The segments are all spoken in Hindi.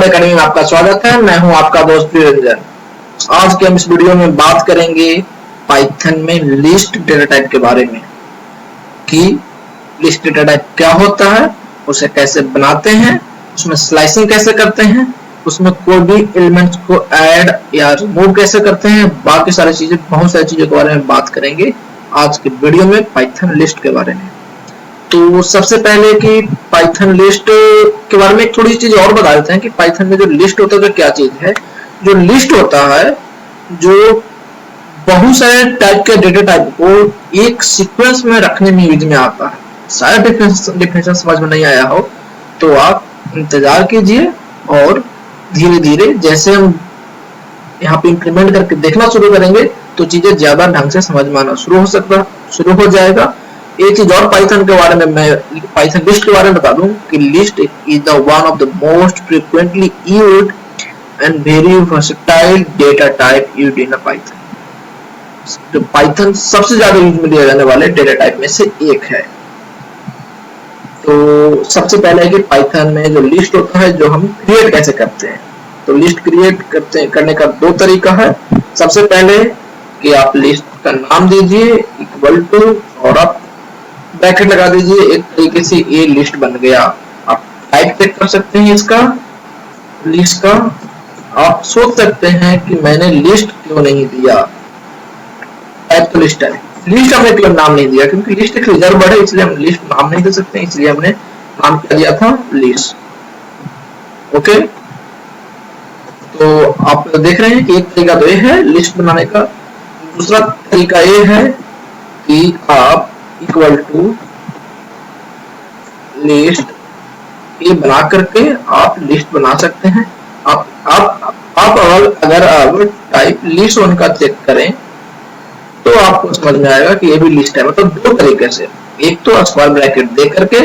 अकेडमी में आपका स्वागत है। मैं हूं आपका दोस्त निरंजन। आज के हम इस वीडियो में बात करेंगे पाइथन में लिस्ट डेटा टाइप के बारे में कि लिस्ट डेटा टाइप क्या होता है, उसे कैसे बनाते हैं, उसमें स्लाइसिंग कैसे करते हैं, उसमें कोई भी एलिमेंट्स को ऐड या रिमूव कैसे करते हैं, बाकी सारी चीजें, बहुत सारी चीजों के बारे में बात करेंगे आज के वीडियो में पाइथन लिस्ट के बारे में। तो सबसे पहले कि पाइथन लिस्ट के बारे में एक थोड़ी चीज और बता देते हैं कि पाइथन में जो लिस्ट होता है तो क्या चीज है। जो लिस्ट होता है जो बहुत सारे टाइप के डेटा टाइप को एक सीक्वेंस में रखने में यूज में आता है। सारा डिफिनेशन समझ में नहीं आया हो तो आप इंतजार कीजिए और धीरे धीरे जैसे हम यहाँ पे इंप्लीमेंट करके देखना शुरू करेंगे तो चीजें ज्यादा ढंग से समझ में आना शुरू हो जाएगा। एक चीज और पाइथन के बारे में, मैं पाइथन लिस्ट के बारे में बता दूं कि list is the one of the most frequently used and very versatile data type used in Python. तो पाइथन सबसे ज्यादा यूज में लिया जाने वाले डेटा टाइप में से एक है। तो सबसे पहले है कि पाइथन में जो लिस्ट होता है जो हम क्रिएट कैसे करते हैं। तो लिस्ट क्रिएट करने का दो तरीका है। सबसे पहले कि आप लिस्ट का नाम दीजिए इक्वल टू और आप ब्रैकेट लगा दीजिए, एक तरीके से ये लिस्ट बन गया। आप टाइप चेक कर सकते हैं इसका लिस्ट का। आप सोच सकते हैं कि मैंने लिस्ट क्यों नहीं दिया, टाइप तो लिस्ट है, लिस्ट हमने क्यों नाम नहीं दिया, क्योंकि लिस्ट एक रिजर्व वर्ड है इसलिए हम लिस्ट नाम नहीं दे सकते, इसलिए हमने नाम क्या दिया था, लिस्ट। ओके, तो आप देख रहे हैं कि एक तरीका तो ये है लिस्ट बनाने का। दूसरा तरीका ये है कि आप इक्वल टू लिस्ट ये बना करके आप लिस्ट बना सकते हैं। आप अगर आप टाइप लिस्ट वन का चेक करें तो आपको समझ में आएगा कि ये भी लिस्ट है। मतलब दो तरीके से, एक तो स्क्वायर ब्रैकेट दे करके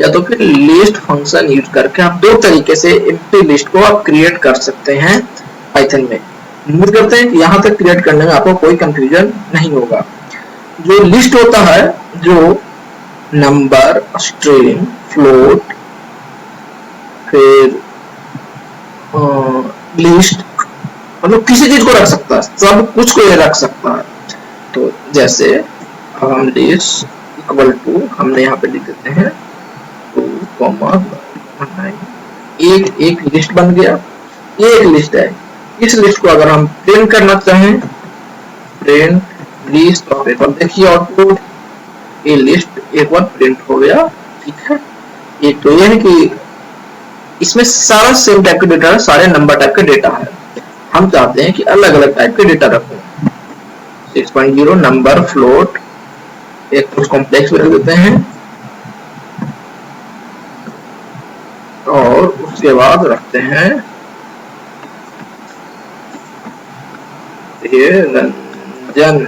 या तो फिर लिस्ट फंक्शन यूज करके आप दो तरीके से एम्प्टी लिस्ट को आप क्रिएट कर सकते हैं पाइथन में। उम्मीद करते हैं कि यहाँ तक क्रिएट करने में आपको कोई कंफ्यूजन नहीं होगा। जो लिस्ट होता है जो नंबर, स्ट्रिंग, फ्लोट, फिर लिस्ट, मतलब किसी चीज को रख सकता है, सब कुछ को ये रख सकता है। तो जैसे अब हम लिस्ट इक्वल टू हमने यहाँ पे लिख देते हैं 2,9, एक लिस्ट बन गया। ये एक लिस्ट है। इस लिस्ट को अगर हम प्रिंट करना चाहें, प्रिंट लिस्ट ऑफ, एक बार देखिए आउटपुट, ये लिस्ट एक बार प्रिंट हो गया। ठीक है, एक तो ये है कि इसमें सारा सेम टाइप के डेटा है, सारे नंबर टाइप के डेटा है। हम चाहते हैं कि अलग अलग टाइप के डेटा रखो। 6.0 नंबर, फ्लोट, एक कुछ कॉम्प्लेक्स भी रख देते हैं और उसके बाद रखते हैं ये रंजन,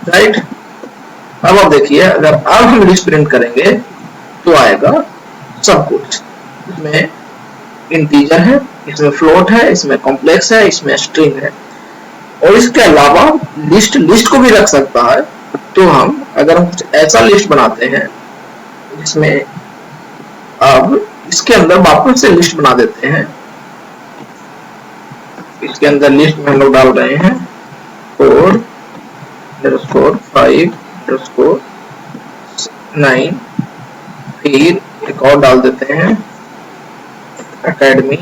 राइट। अब आप देखिए अगर अब हम लिस्ट प्रिंट करेंगे तो आएगा सब कुछ। इसमें इंटीजर है, इसमें फ्लोट है, इसमें कॉम्प्लेक्स है, इसमें स्ट्रिंग है और इसके अलावा लिस्ट को भी रख सकता है। तो हम अगर हम कुछ ऐसा लिस्ट बनाते हैं जिसमें अब इसके अंदर वापस से लिस्ट बना देते हैं। इसके अंदर लिस्ट में हम लोग डाल रहे हैं 4_5_9, फिर एक और डाल देते हैं अकेडमी।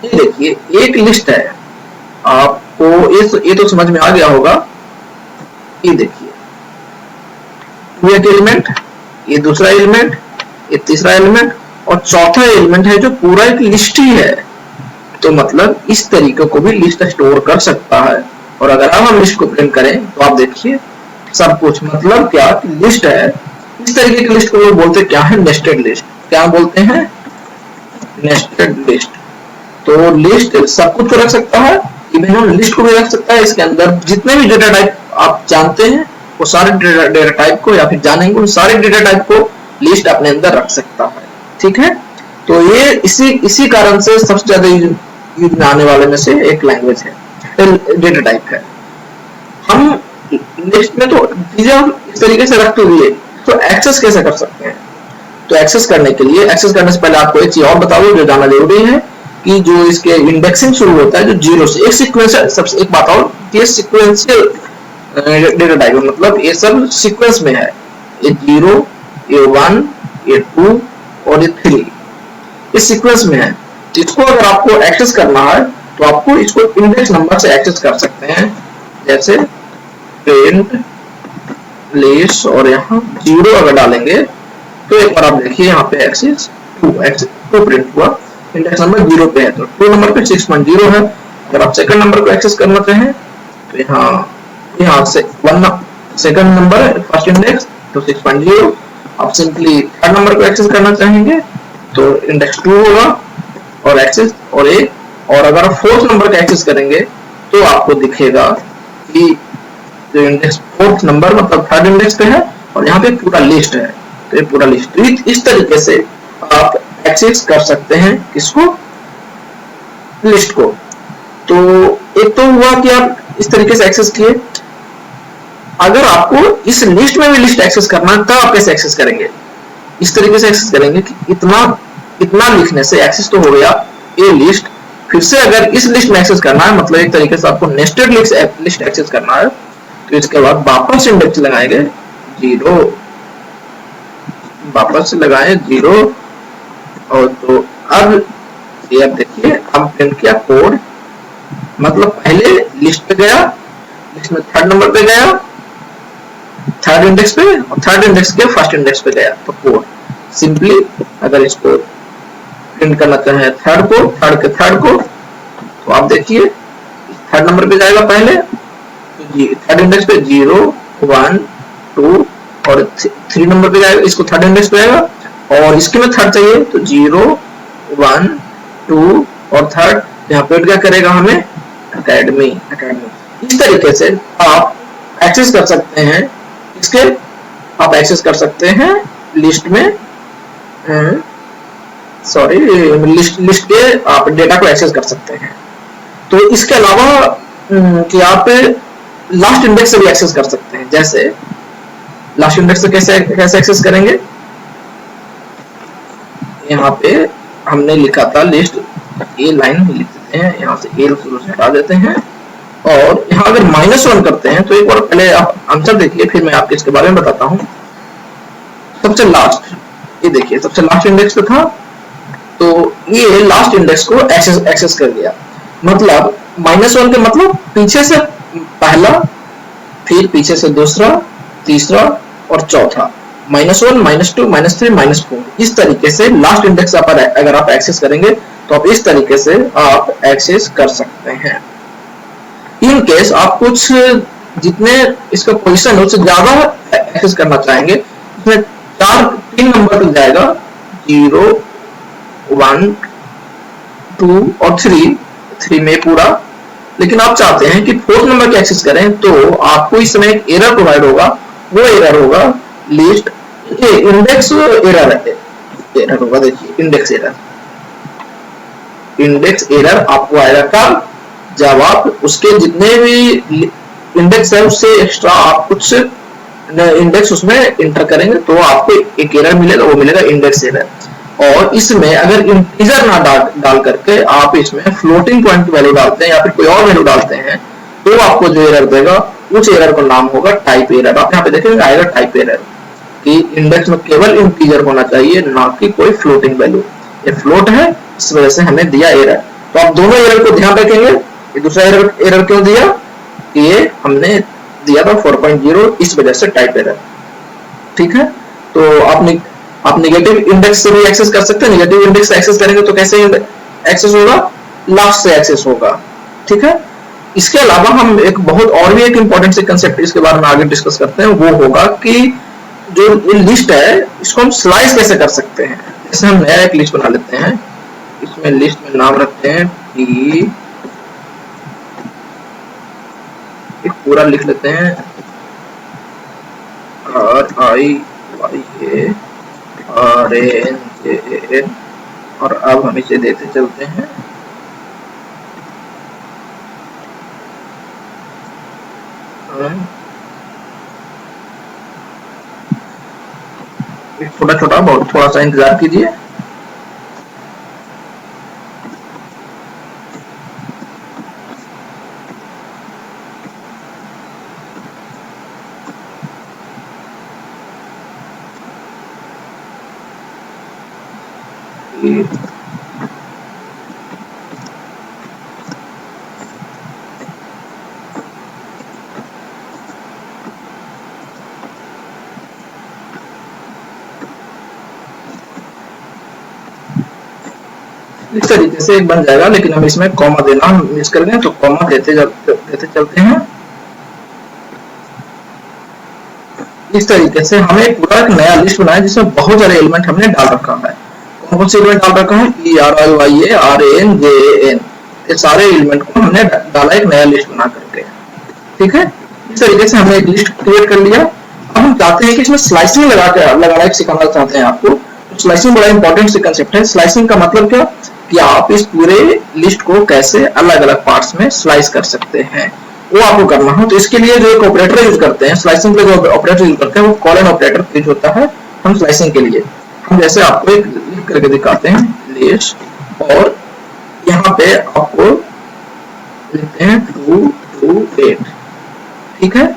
ये देखिए एक लिस्ट है। आपको ये तो समझ में आ गया होगा। ये देखिए एक एलिमेंट, ये दूसरा एलिमेंट, ये तीसरा एलिमेंट और चौथा एलिमेंट है जो पूरा एक लिस्ट ही है। तो मतलब इस तरीके को भी लिस्ट स्टोर कर सकता है। और अगर अब हम लिस्ट को प्रिंट करें तो आप देखिए सब कुछ, मतलब क्या लिस्ट है। इस तरीके की लिस्ट को लोग बोलते क्या है, नेस्टेड लिस्ट। क्या बोलते हैं, नेस्टेड लिस्ट। तो लिस्ट सब कुछ को रख सकता है, इवन हम लिस्ट को भी रख सकता है। इसके अंदर जितने भी डेटा टाइप आप जानते हैं वो सारे डेटा टाइप को, या फिर जानेंगे उन सारे डेटा टाइप को लिस्ट अपने अंदर रख सकता है। ठीक है, तो ये इसी कारण से सबसे ज्यादा यूज में आने वाले में से एक लैंग्वेज है, डेटा टाइप है। हम लिस्ट में तो चीजें इस तरीके से रख तो दिए, तो एक्सेस कैसे कर सकते हैं। तो एक्सेस करने के लिए, एक्सेस करने से पहले आपको एक चीज और बता दूं जो जानना जरूरी है कि जो इसके इंडेक्सिंग शुरू होता है जो जीरो से, एक सीक्वेंशियल, सबसे एक बात और कि सीक्वेंशियल डेटा टाइप, मतलब ये सब सीक्वेंस में है, ये 0, ये 1, ये 2 और ये 3, इस सीक्वेंस में है। इसको अगर आपको एक्सेस करना है तो आपको इसको इंडेक्स नंबर से एक्सेस कर सकते हैं, जैसे प्रिंट लिस्ट और यहाँ 0 अगर डालेंगे तो एक बार आप देखिए यहाँ पे एक्सेस 2 प्रिंट हुआ, इंडेक्स नंबर 0 पे है तो 2 नंबर पे 6.0 है। अगर आप सेकंड नंबर को एक्सेस करना चाहें तो यहाँ से 1 सेकंड नंबर फर्स्ट इंडेक्स तो 6.0, आप सिंपली थर्ड नंबर को एक्सेस करना चाहेंगे तो इंडेक्स 2 होगा और एक्सेस और एक, और अगर आप फोर्थ नंबर का एक्सेस करेंगे तो आपको दिखेगा कि जो इंडेक्स फोर्थ नंबर मतलब थर्ड इंडेक्स पे है और यहाँ पे पूरा लिस्ट है, तो ये पूरा लिस्ट। तो इस तरीके से आप एक्सेस कर सकते हैं किसको, लिस्ट को। तो एक तो हुआ कि आप इस तरीके से एक्सेस किए। अगर आपको इस लिस्ट में भी लिस्ट एक्सेस करना है तब आप कैसे एक्सेस करेंगे, इस तरीके से एक्सेस करेंगे कि इतना लिखने से एक्सेस तो हो गया ये लिस्ट, फिर से अगर इस लिस्ट में एक्सेस करना है मतलब एक तरीके से आपको नेस्टेड लिस्ट एक्सेस करना है, तो इसके बाद वापस इंडेक्स लगाएंगे 0, वापस लगाए 0 और तो अब ये आप देखिए हम प्रिंट किया कोड, मतलब पहले लिस्ट पे गया, लिस्ट में थर्ड नंबर पे गया, थर्ड इंडेक्स पे और थर्ड इंडेक्स के फर्स्ट इंडेक्स पे गया तो कोड। सिंपली अगर इसको प्रिंट करना चाहे थर्ड को, थर्ड के थर्ड को, तो आप देखिए थर्ड नंबर पे जाएगा पहले, तो थर्ड इंडेक्स पे 0, 1, 2 और 3 नंबर पे जाएगा, इसको थर्ड इंडेक्स पे आएगा और इसके में थर्ड चाहिए तो 0, 1, 2 और थर्ड, यहाँ पे क्या करेगा हमें अकेडमी। इस तरीके से आप एक्सेस कर सकते हैं इसके, आप एक्सेस कर सकते हैं लिस्ट में, सॉरी लिस्ट के आप डेटा को एक्सेस कर सकते हैं। तो इसके अलावा कि आप लास्ट इंडेक्स से भी एक्सेस कर सकते हैं, जैसे लास्ट इंडेक्स से कैसे एक्सेस करेंगे, यहाँ पे हमने लिखा था लिस्ट, ये लाइन लिख देते हैं, यहाँ से ए शुरू से हटा देते हैं और यहाँ अगर -1 करते हैं तो एक बार पहले आप आंसर देखिए फिर मैं आपको इसके बारे में बताता हूँ। सबसे लास्ट ये देखिए सबसे लास्ट इंडेक्स पे था तो ये लास्ट इंडेक्स को एक्सेस कर गया, मतलब -1 के मतलब पीछे से पहला, फिर पीछे से दूसरा, तीसरा और चौथा, -1, -2, -3, -4, इस तरीके से लास्ट इंडेक्स अगर आप एक्सेस करेंगे तो आप इस तरीके से आप एक्सेस कर सकते हैं। इन केस आप कुछ जितने इसका पोजीशन है उससे ज्यादा एक्सेस करना चाहेंगे, इसमें 3 नंबर तक जाएगा, 0, 1, 2 और 3 में पूरा, लेकिन आप चाहते हैं कि फोर्थ नंबर के एक्सेस करें तो आपको इस समय एक एरर प्रोवाइड होगा, वो एरर होगा लिस्ट इंडेक्स एरर होगा, देखिए इंडेक्स एरर आपको आएगा कब, जब आप उसके जितने भी इंडेक्स है उससे एक्स्ट्रा आप कुछ इंडेक्स उसमें इंटर करेंगे तो आपको एक एरर मिलेगा, वो मिलेगा इंडेक्स एरर। और इसमें अगर इंटीजर ना डाल करके आप इसमें फ्लोटिंग पॉइंट की वैल्यू डालते हैं या फिर कोई और वैल्यू डालते हैं तो आपको जो एरर देगा उस एरर का नाम होगा टाइप एरर। आप यहाँ पे देखेंगे आएगा टाइप एरर कि इंडेक्स में केवल इंटीजर होना चाहिए ना कि कोई फ्लोटिंग वैल्यू, ये फ्लोट है इस वजह से हमें दिया एरर। तो आप दोनों एरर को ध्यान रखेंगे, ये दूसरा एरर क्यों दिया, ये हमने दिया था 4.0 इस वजह से टाइप एरर, ठीक है। तो आप नेगेटिव इंडेक्स से भी एक्सेस कर सकते हैं, नेगेटिव इंडेक्स से एक्सेस करेंगे तो कैसे एक्सेस होगा, लास्ट से एक्सेस होगा, ठीक है। इसके अलावा हम एक बहुत और भी एक इंपॉर्टेंट से कंसेप्ट इसके बारे में आगे डिस्कस करते हैं, वो होगा कि जो लिस्ट है इसको हम स्लाइस कैसे कर सकते हैं। जैसे हम नया एक लिस्ट बना लेते हैं, इसमें लिस्ट में नाम रखते हैं कि एक पूरा लिख लेते हैं RIYA RANJAN और अब हम इसे देते चलते हैं छोटा छोटा, बहुत थोड़ा सा इंतजार कीजिए। इस तरीके से एक बन जाएगा, लेकिन हम इसमें कॉमा देना मिस कर गए, तो कॉमा देते चलते हैं। इस तरीके से हमें पूरा एक नया लिस्ट बनाया जिसमें बहुत सारे एलिमेंट हमने डाल रखा है। कौन कौन से एलिमेंट डाल रखा है? ERIYA RAN JAN, ये सारे एलिमेंट को हमने डाला एक नया लिस्ट बना करके। ठीक है, इस तरीके से हमने एक लिस्ट क्रिएट कर लिया। अब हम चाहते हैं कि इसमें स्लाइसिंग लगाना सिखाना चाहते हैं आपको। स्लाइसिंग बड़ा इंपॉर्टेंट सी कंसेप्ट है। स्लाइसिंग का मतलब क्या कि आप इस पूरे लिस्ट को कैसे अलग अलग पार्ट्स में स्लाइस कर सकते हैं, वो आपको करना हो। तो इसके लिए जो एक ऑपरेटर यूज करते हैं, स्लाइसिंग के जो ऑपरेटर यूज करते हैं वो कॉलन ऑपरेटर यूज होता है हम स्लाइसिंग के लिए। हम जैसे आपको एक लिख करके दिखाते हैं लिस्ट, और यहाँ पे आपको लिखते हैं 2 to 8। ठीक है,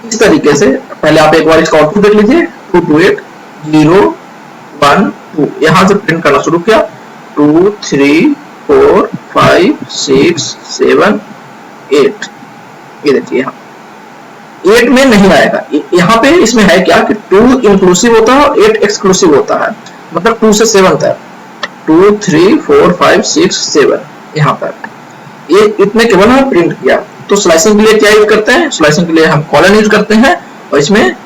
इस तरीके से पहले आप एक बार इसका आउटपुट देख लीजिए। 2 to 8 0 1 2, यहाँ से प्रिंट करना शुरू किया। 2 3 4 5 6 7 8, ये देखिए यहाँ 8 में नहीं आएगा। यहाँ पे इसमें है क्या कि 2 इंक्लूसिव होता है और 8 एक्सक्लूसिव होता है, मतलब 2 से 7 तक, 2 3 4 5 6 7 यहाँ तक, ये इतने केवल हम प्रिंट किया। तो स्लाइसिंग के लिए क्या यूज करते हैं? स्लाइसिंग के लिए हम कॉलन यूज करते हैं, और इसमें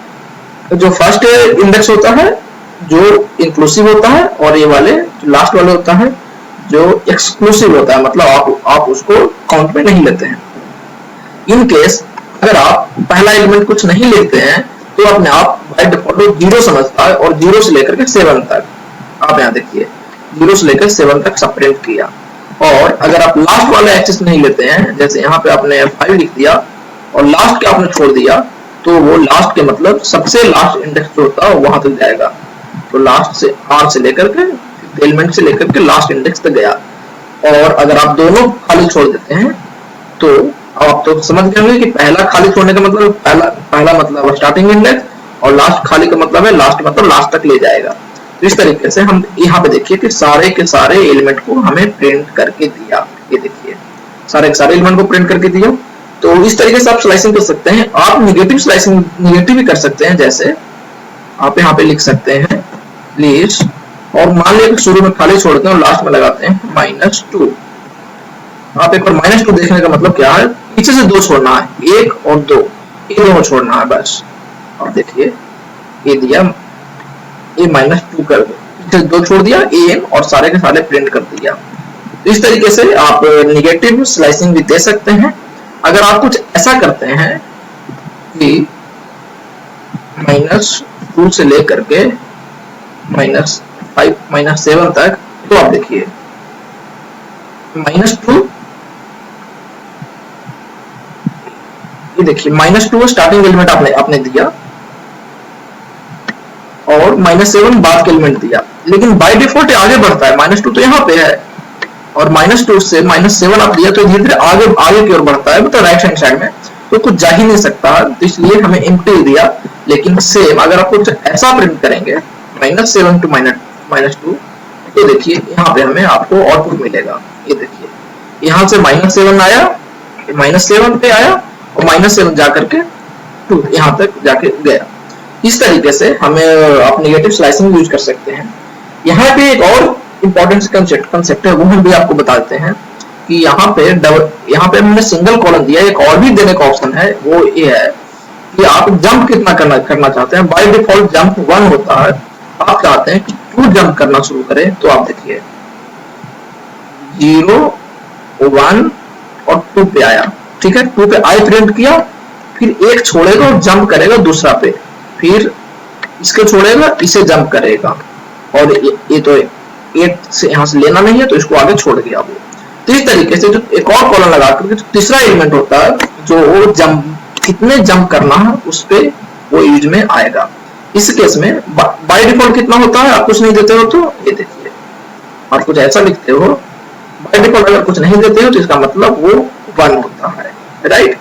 जो फर्स्ट इंडेक्स होता है जो इंक्लूसिव होता है, और ये वाले जो लास्ट वाले होता है जो एक्सक्लूसिव होता है, मतलब आप उसको काउंट में नहीं लेते हैं। इन केस अगर आप पहला एलिमेंट कुछ नहीं लेते हैं तो अपने आप बाय डिफॉल्ट 0 समझता है, और 0 से लेकर के 7 तक, आप यहाँ देखिए 0 से लेकर 7 तक सब प्रिंट किया। और अगर आप लास्ट वाला एक्सेस नहीं लेते हैं, जैसे यहाँ पे आपने 5 लिख दिया और लास्ट के आपने छोड़ दिया, तो वो लास्ट के मतलब सबसे लास्ट इंडेक्स जो होता है वहां तक जाएगा। तो लास्ट से R से लेकर के एलिमेंट से लेकर के लास्ट इंडेक्स तक गया। और अगर आप दोनों खाली छोड़ देते हैं तो आप तो समझ गए होंगे कि पहला खाली छोड़ने का मतलब पहला मतलब स्टार्टिंग इंडेक्स, और लास्ट खाली का मतलब है लास्ट मतलब लास्ट तक ले जाएगा। तो इस तरीके से हम यहाँ पे देखिए कि सारे के सारे एलिमेंट को हमें प्रिंट करके दिया। ये देखिए सारे के सारे एलिमेंट को प्रिंट करके दिया। तो इस तरीके से आप स्लाइसिंग कर सकते हैं। आप निगेटिव स्लाइसिंग निगेटिव भी कर सकते हैं, जैसे आप यहाँ पे लिख सकते हैं लिस्ट, और मान लिया कि शुरू में खाली छोड़ते हैं और लास्ट में लगाते हैं -2। आप एक बार -2 देखने का मतलब क्या है, पीछे से 2 छोड़ना है, 1 और 2, ये दोनों छोड़ना है बस। आप देखिए ये दिया, ये -2 कर पीछे 2 छोड़ दिया, an और सारे के सारे प्रिंट कर दिया। तो इस तरीके से आप निगेटिव स्लाइसिंग भी दे सकते हैं। अगर आप कुछ ऐसा करते हैं कि -2 से लेकर के -5 -7 तक, तो आप देखिए -2, ये देखिए -2 स्टार्टिंग एलिमेंट आपने दिया, और -7 बाद के एलिमेंट दिया, लेकिन बाय डिफॉल्ट आगे बढ़ता है। -2 तो यहाँ पे है, और -2 से -7 आप दिया तो धीरे धीरे आगे की ओर बढ़ता है, मतलब राइट हैंड साइड में, तो कुछ जा ही नहीं सकता। तो इसलिए हमें एम्प्टी दिया। लेकिन सेम अगर आप कुछ ऐसा प्रिंट करेंगे -7 to -2, तो देखिए यहाँ पे हमें आपको आउटपुट मिलेगा। ये देखिए यहाँ से -7 आया, -7 पे आया, और -7 जाकर के 2 यहाँ तक जाके गया। इस तरीके से हमें आप नेगेटिव स्लाइसिंग यूज कर सकते हैं। यहाँ पे एक और इंपॉर्टेंट कंसेप्ट है, वो हम भी आपको बता देते हैं कि यहाँ पे हमने सिंगल कॉलम दिया। एक और भी देने का ऑप्शन है, वो ये है कि आप जंप कितना करना चाहते हैं। बाय डिफॉल्ट जंप 1 होता है, आप चाहते हैं कि 2 जंप करना शुरू करें, तो आप देखिए 0 1 और 2 पे आया। ठीक है, 2 पे आई प्रिंट किया, फिर एक छोड़ेगा और जंप करेगा दूसरा पे, फिर इसके छोड़ेगा, इसे जंप करेगा, और ये तो 8 से यहाँ से लेना नहीं है तो इसको आगे छोड़ दिया वो। तो इस तरीके से जो एक और कॉलम लगा करके तीसरा एलिमेंट होता है जो जंप कितने जंप करना है उस पे वो यूज में आएगा। इस केस में बाय डिफॉल्ट कितना होता है, आप कुछ नहीं देते हो तो ये देखिए, आप कुछ ऐसा लिखते हो बाय डिफॉल्ट, अगर कुछ नहीं देते हो तो इसका मतलब वो 1 होता है, राइट।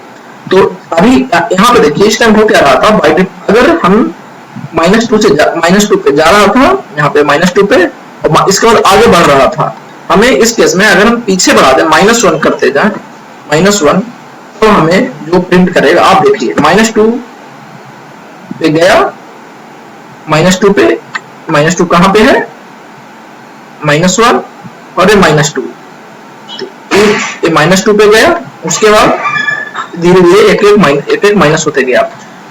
तो अभी यहाँ पे देखिए इस टाइम हो क्या रहा था, बाय अगर हम -2 से -2 पे जा रहा था, यहाँ पे -2 पे, और इसके बाद आगे बढ़ रहा था, हमें इस केस में अगर हम पीछे बढ़ा दें, -1 करते जाए, -1, तो हमें जो प्रिंट करेगा आप देखिए, -2 पे गया, -2 पे, -2 कहाँ पे है, -1 और ये -2, ये -2 पे गया, उसके बाद धीरे धीरे एक एक माइनस होते गया।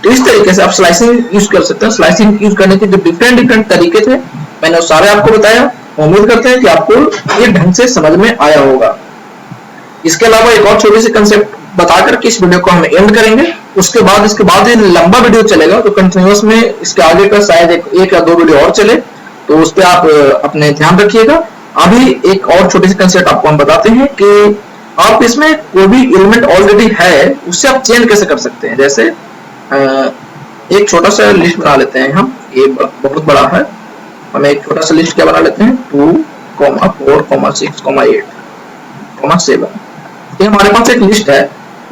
तो इस तरीके से आप स्लाइसिंग यूज कर सकते हैं। स्लाइसिंग यूज करने के जो डिफरेंट तरीके थे, मैंने वो सारे आपको बताया। उम्मीद करते हैं कि आपको ये ढंग से समझ में आया होगा। इसके अलावा एक और छोटी सी कंसेप्ट बताकर के इस वीडियो को हम एंड करेंगे। इसके बाद ये लंबा वीडियो चलेगा, तो कंटिन्यूअस में इसके आगे का शायद एक या 2 वीडियो और चले, तो उस पर आप अपने ध्यान रखिएगा। अभी एक और छोटी सी कंसेप्ट आपको हम बताते हैं कि आप इसमें कोई भी एलिमेंट ऑलरेडी है उससे आप चेंज कैसे कर सकते हैं। जैसे एक छोटा सा लिस्ट बना लेते हैं हम, ये बहुत बड़ा है, हमें एक छोटा सा लिस्ट क्या बना लेते हैं, 2, 4, 6, 8, 7। ये हमारे पास एक लिस्ट है।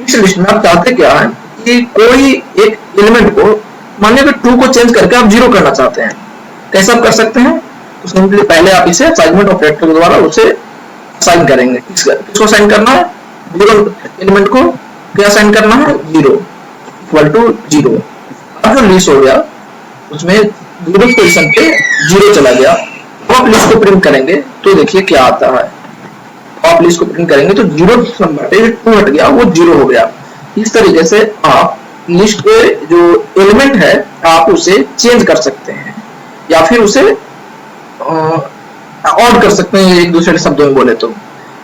इस लिस्ट में आप चाहते क्या है कि कोई एक एलिमेंट को, मान लीजिए 2 को चेंज करके आप 0 करना चाहते हैं। कैसे आप कर सकते हैं, तो सिंपली पहले आप इसे असाइनमेंट ऑपरेटर के द्वारा उसे असाइन करेंगे। किसको असाइन करना है, 0 एलिमेंट को क्या असाइन करना है, 0 इक्वल टू 0। अब जो लिस्ट हो गया उसमें 0 पोजीशन पे 0 चला गया। तो आप लिस्ट को प्रिंट करेंगे तो देखिए क्या आता है। आप लिस्ट को प्रिंट करेंगे तो 0 2 हट गया, वो 0 हो गया। इस तरीके से आप लिस्ट के जो एलिमेंट है आप उसे चेंज कर सकते हैं या फिर उसे ऑड कर सकते हैं, एक दूसरे शब्दों में बोले तो।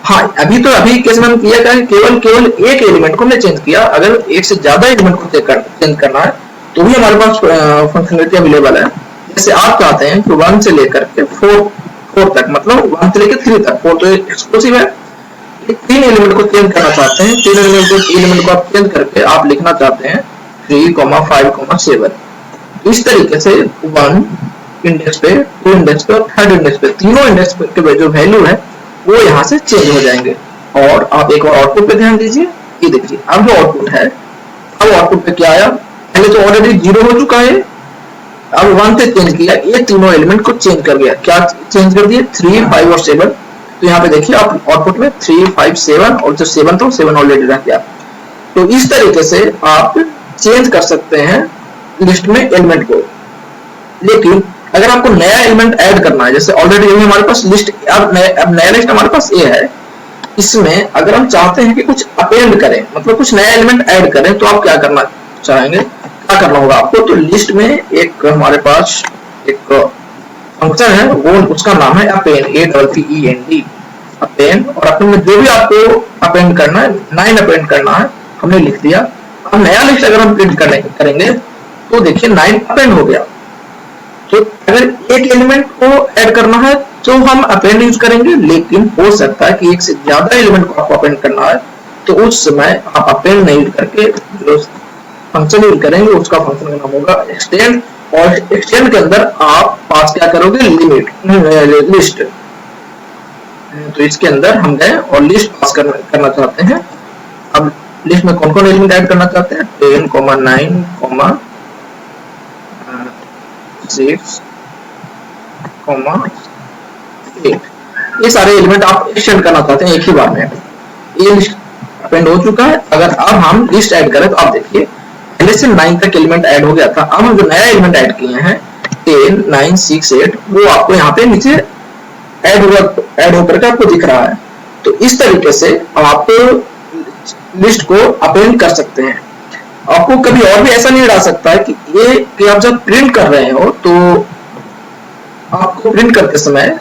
हाँ, अभी केस में हम किया क्या है, केवल एक एलिमेंट को हमने चेंज किया। अगर एक से ज्यादा एलिमेंट को चेंज करना है तो भी हमारे पास फंक्शनलिटी अवेलेबल है। जैसे आप चाहते हैं कि 1 से लेकर के 4 तक, मतलब 1 से लेकर 3 तक, 4 तो एक्सक्लूसिव है, 3 एलिमेंट को चेंज करना चाहते हैं। 3 एलिमेंट को आप चेंज करके आप लिखना चाहते हैं 3, 5, 7। इस तरीके से 1 इंडेक्स पे, 2 इंडेक्स पे और 3rd इंडेक्स पे, तीनों इंडेक्स के जो वैल्यू है वो यहाँ से चेंज हो जाएंगे। और आप एक और आउटपुट पे ध्यान दीजिए, ये देखिए अब जो आउटपुट है, अब आउटपुट पे क्या आया, पहले तो ऑलरेडी 0 हो चुका है, अब 1 से चेंज किया, ये तीनों एलिमेंट को चेंज कर गया। क्या चेंज कर दिए, 3, 5 और 7। तो यहाँ पे देखिए आप आउटपुट में 3, 5, 7 और जो 7 था 7 ऑलरेडी रह गया। तो इस तरीके से आप चेंज कर सकते हैं लिस्ट में एलिमेंट को। लेकिन अगर आपको नया एलिमेंट ऐड करना है, जैसे ऑलरेडी हमारे पास लिस्ट, अब नया लिस्ट हमारे पास ये है, इसमें अगर हम चाहते हैं कि कुछ अपेंड करें, मतलब कुछ नया एलिमेंट ऐड करें, तो आप क्या करना चाहेंगे, क्या करना होगा आपको, तो लिस्ट में एक हमारे पास एक फंक्शन है, वो उसका नाम है अपेंड, APPEND, अपेंड। और अपेंड में जो भी आपको अपेंड करना है, 9 अपेंड करना है, हमने लिख दिया। अब नया लिस्ट अगर हम प्रिंट करेंगे तो देखिए 9 अपेंड हो गया। तो अगर एक एलिमेंट को ऐड करना है तो हम अपेंड यूज करेंगे, लेकिन हो सकता है कि एक से ज्यादा एलिमेंट को आपको अपेंड करना है, तो उस समय आप अपेंड नहीं यूज करके जो फंक्शन यूज करेंगे उसका फंक्शन का नाम होगा एक्सटेंड। और एक्सटेंड के अंदर आप पास क्या करोगे, लिस्ट। तो इसके अंदर हम गए और लिस्ट पास करना चाहते हैं। अब लिस्ट में कौन कौन एलिमेंट ऐड करना चाहते हैं, 10, 9, 6, 8, ये सारे एलिमेंट आप एक्सटेंड करना चाहते हैं एक ही बार में। ये लिस्ट अपेंड हो चुका है। अगर अब हम लिस्ट ऐड करें तो आप देखिए पहले से 9 तक एलिमेंट ऐड हो गया था। अब हम जो नया एलिमेंट ऐड किए हैं 10, 9, 6, 8, वो आपको यहाँ पे नीचे ऐड होकर के आपको दिख रहा है। तो इस तरीके से आप लिस्ट को अपेंड कर सकते हैं। आपको कभी और भी ऐसा नहीं डाल सकता है कि आप जब प्रिंट कर रहे हो तो आपको प्रिंट करते समय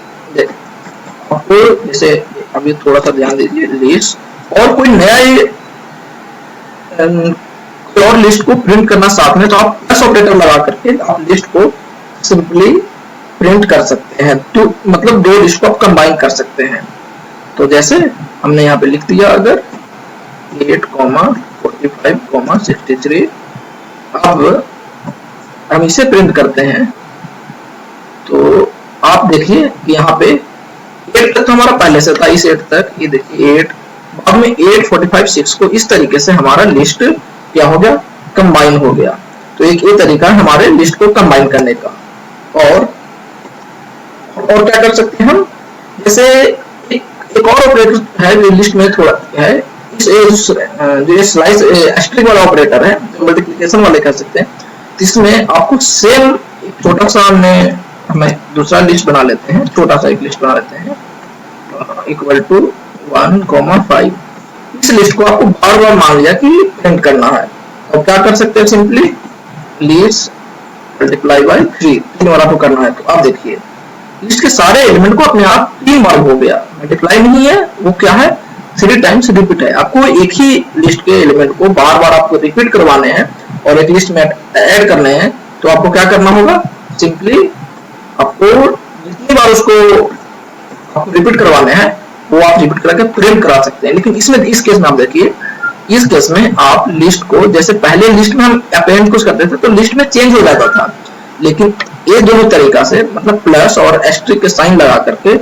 आपको, जैसे अभी थोड़ा सा ध्यान दीजिए, लिस्ट और कोई नया और लिस्ट को प्रिंट करना साथ में, तो आप प्लस ऑपरेटर लगा करके आप लिस्ट को सिंपली प्रिंट कर सकते हैं। तो मतलब 2 लिस्ट को आप कंबाइन कर सकते हैं। तो जैसे हमने यहाँ पे लिख दिया, अगर 8, 45, 63, अब हम इसे प्रिंट करते हैं तो आप देखिए कि यहाँ पे 8 तक तो हमारा पहले से था, इस 8 तक, ये देखिए 8, बाद में 8, 45, 6 को इस तरीके से हमारा लिस्ट क्या हो गया, कंबाइन हो गया। तो एक ये तरीका है हमारे लिस्ट को कंबाइन करने का। और क्या कर सकते हैं हम, जैसे एक और ऑपरेटर है जो लिस्ट में थोड़ा है, जो स्लाइस एस्ट्रिक वाला ऑपरेटर है, जो मल्टीप्लिकेशन वाले कह सकते हैं, इसमें आपको सेम छोटा सा हमें दूसरा लिस्ट बना लेते हैं, छोटा सा एक लिस्ट बना लेते हैं इक्वल टू 1,5। इस लिस्ट को आपको बार बार मान लिया कि प्रिंट करना है, और क्या कर सकते हैं, सिंपली लिस्ट मल्टीप्लाई बाय 3 3 बार आपको करना है। तो आप देखिए लिस्ट के सारे एलिमेंट को अपने आप 3 बार हो गया, मल्टीप्लाई नहीं है, वो क्या है, 3 टाइम्स रिपीट है। आपको एक ही लिस्ट के एलिमेंट को बार बार आपको रिपीट करवाने हैं और एक लिस्ट में ऐड करने हैं, तो आपको क्या करना होगा, सिंपली आपको जितनी बार उसको आपको रिपीट करवाने हैं वो आप रिपीट करके प्रिंट करा सकते हैं। लेकिन इसमें इस केस में आप देखिए, इस केस में आप लिस्ट को, जैसे पहले लिस्ट में हम अपेंड कुछ करते थे तो लिस्ट में चेंज हो जाता था, लेकिन ये दोनों तरीका से, मतलब प्लस और एस्ट्रिक के साइन लगा करके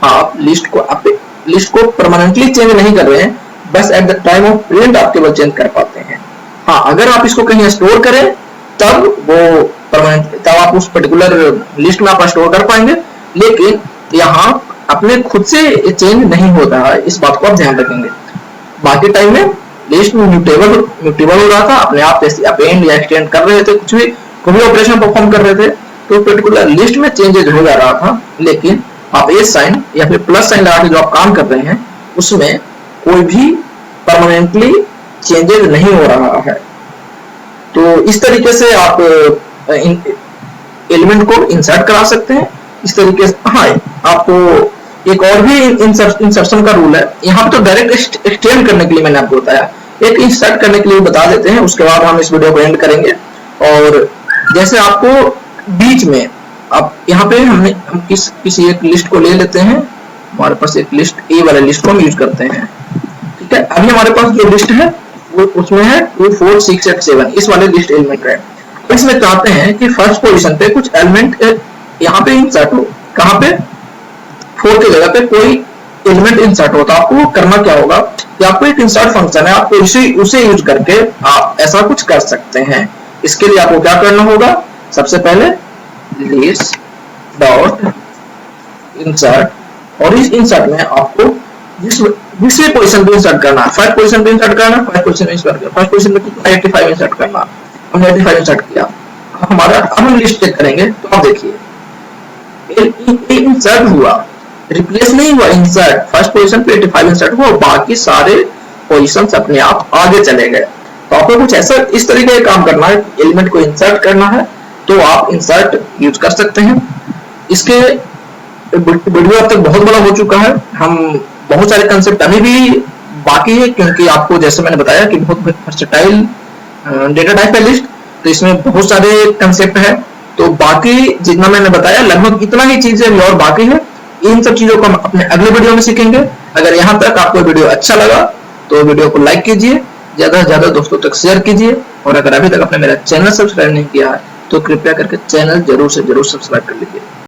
आप लिस्ट को परमानेंटली चेंज नहीं कर रहे हैं, बस at the time of print आप केवल चेंज कर पाते हैं। हाँ, अगर आप इसको कहीं स्टोर करें तब वो परमानेंट, तब आप उस पर्टिकुलर लिस्ट में आप स्टोर कर पाएंगे, लेकिन यहाँ अपने खुद से चेंज नहीं होता है, इस बात को आप ध्यान रखेंगे। बाकी टाइम में लिस्ट में म्यूटेबल हो रहा था, अपने आप जैसे अपेंड या एक्सटेंड कर रहे थे, कुछ भी कोई भी ऑपरेशन परफॉर्म कर रहे थे तो पर्टिकुलर लिस्ट में चेंजेस हो जा रहा था, लेकिन आप ए साइन या फिर प्लस साइन लगा के जो आप काम कर रहे हैं उसमें कोई भी परमानेंटली चेंजेस नहीं हो रहा है। तो इस तरीके से आप एलिमेंट को इंसर्ट करा सकते हैं इस तरीके से। हाँ, आपको एक और भी इंसर्शन का रूल है, यहाँ पे तो डायरेक्ट एक्सटेंड करने के लिए मैंने आपको बताया, एक इंसर्ट करने के लिए बता देते हैं, उसके बाद हम इस वीडियो को एंड करेंगे। और जैसे आपको बीच में आप यहाँ पे हम किसी एक लिस्ट को ले लेते हैं, हमारे पास एक लिस्ट ए वाले लिस्ट को हम यूज करते हैं, ठीक है। अभी हमारे पास जो लिस्ट है वो उसमें है 2, 4, 6, 8, 7 इस वाले लिस्ट एलिमेंट है। इसमें चाहते हैं कि फर्स्ट पोजीशन पे कुछ एलिमेंट यहाँ पे इंसर्ट हो, कहाँ पे, 4 की जगह पे कोई एलिमेंट इंसर्ट हो। तो आपको करना क्या होगा कि आपको एक इंसर्ट फंक्शन है, आपको उसे यूज करके आप ऐसा कुछ कर सकते हैं। इसके लिए आपको क्या करना होगा, सबसे पहले लिस्ट डॉट इंसर्ट, और इस इंसर्ट में आपको जिस पोजीशन पे इंसर्ट करना है, फर्स्ट पोजीशन पे इंसर्ट करना, फर्स्ट पोजीशन पे इंसर्ट करना, फर्स्ट पोजीशन पे 85 इंसर्ट करना, हमने 85 इंसर्ट किया। हमारा अब हम लिस्ट चेक करेंगे तो आप देखिए इंसर्ट हुआ, रिप्लेस नहीं हुआ, इंसर्ट फर्स्ट पोजीशन पे 85 इंसर्ट हुआ, बाकी सारे पोजीशंस अपने आप आगे चले गए। तो आपको कुछ ऐसा इस तरीके का काम करना है, एलिमेंट को इंसर्ट करना है तो आप इंसर्ट यूज कर सकते हैं। इसके वीडियो अब तक बहुत बड़ा हो चुका है, हम बहुत सारे कंसेप्ट अभी भी बाकी है, क्योंकि आपको जैसे मैंने बताया कि बहुत वर्सेटाइल डेटा टाइप है लिस्ट, तो इसमें बहुत सारे कंसेप्ट है। तो बाकी जितना मैंने बताया लगभग इतना ही चीजें और बाकी है, इन सब चीजों को हम अपने अगले वीडियो में सीखेंगे। अगर यहाँ तक आपको वीडियो अच्छा लगा तो वीडियो को लाइक कीजिए, ज्यादा से ज्यादा दोस्तों तक शेयर कीजिए, और अगर अभी तक आपने मेरा चैनल सब्सक्राइब नहीं किया है तो कृपया करके चैनल जरूर से जरूर सब्सक्राइब कर लीजिए।